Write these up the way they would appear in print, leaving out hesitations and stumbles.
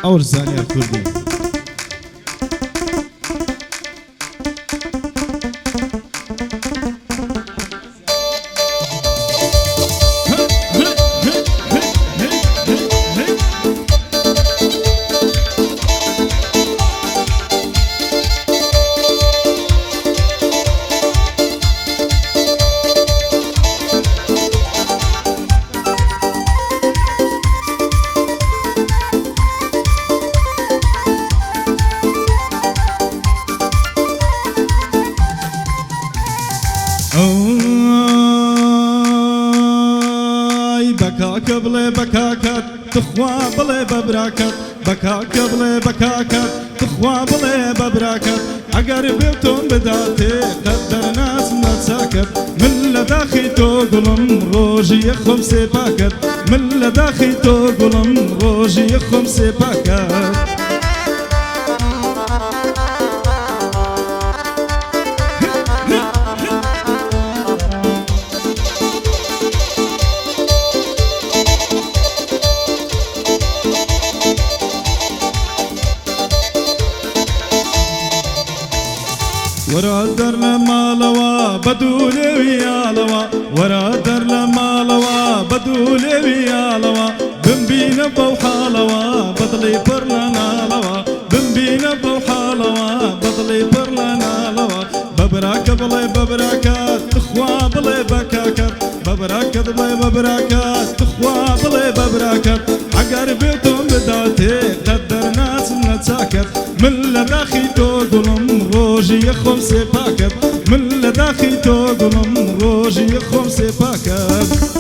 ئەوش زانیار کوردی بكاك بلي بكاكات تخوى بلي ببراكات بكاك بلي بكاكات تخوى بلي ببراكات عقر بيوتهم بداتي قدر ناس نتساكت من لداخي تقولم روجي خمسي باكت من لداخي تقولم روجي خمسي باكت ورا در لمالوا بدولي ويالوا ورا در لمالوا بدولي ويالوا بنبينا بوحالوا بطلي برلنا لوا بنبينا بوحالوا بطلي برلنا لوا ببراك بلي ببراكات تخوى بلي بكاكات ببراك بلي ببراكات تخوى بلي ببراكات عقر بيتهم بداتي قدر ناس نتساكت من لداخي تقولم روجي خمسي باكت من لداخي تقولم روجي خمسي باكت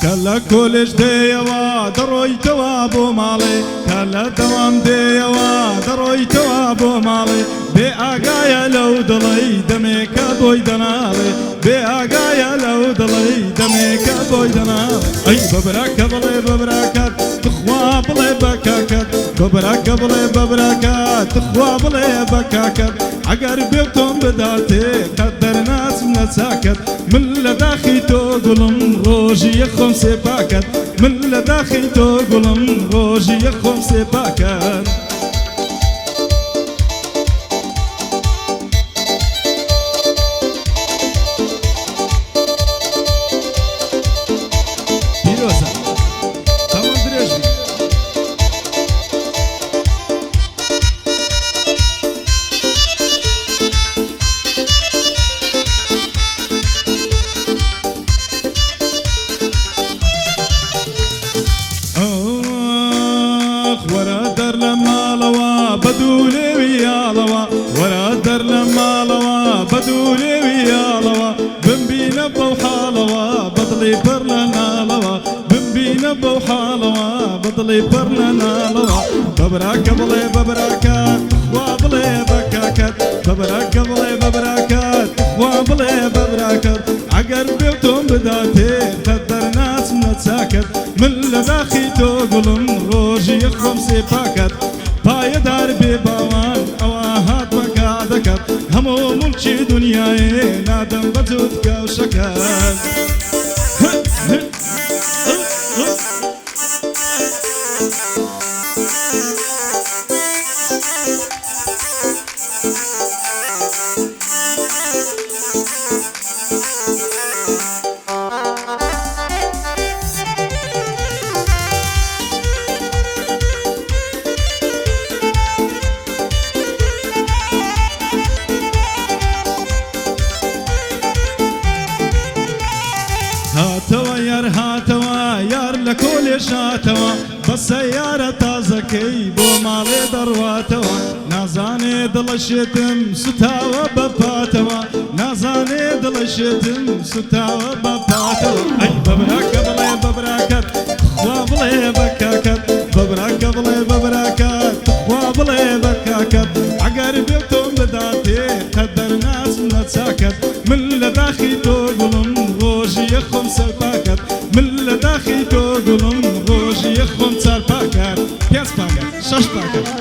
كلا كولش ديوا درويت وابو مالي كلا دوام ديوا درويت وابو مالي بأقايا لو دلي دميك بوي دنالي بأقايا لو دلي دميك بوي دنالي اي ببراك بلي ببراكات تخوى بلي بكاكات ببراك بلي ببراكات تخوى بلي بكاكات عقر بيوتهم بداتي قدر ناس نتساكت من لداخي تقولم روجي خمسي باكت من لداخي تقولم روجي خمسي باكت بيروزا تمام دريجي ورا در لمالوا بدولي ويالوا ورا در لمالوا بدولي ويالوا بنبينا بوحالوا بطلي برلنا لوا بنبينا بوحالوا بطلي برلنا لوا ببراك بلي ببراكات وابلي بكاكات ببراك بلي ببراكات وابلي ببراكات عقر بيوتهم بداتي قدر ناس نتساكت من لداخي تقولم روجي خمسي باكت باي دار بباوان اواهات مكادكت همو ملشي دنياي نادم بجودك وشكت هاتوا يار لكل شاتوا بالسيارة تازكي بو مالي درواتوا نازاني دل الشتم ستاوا بباتوا نازاني دل الشتم ستاوا بباتوا اي ببراك بلي ببراكات تخوى بلي بكاكات ببراك بلي ببراكات تخوى بلي بكاكات عقر بيوتهم بداتي شەش تاکە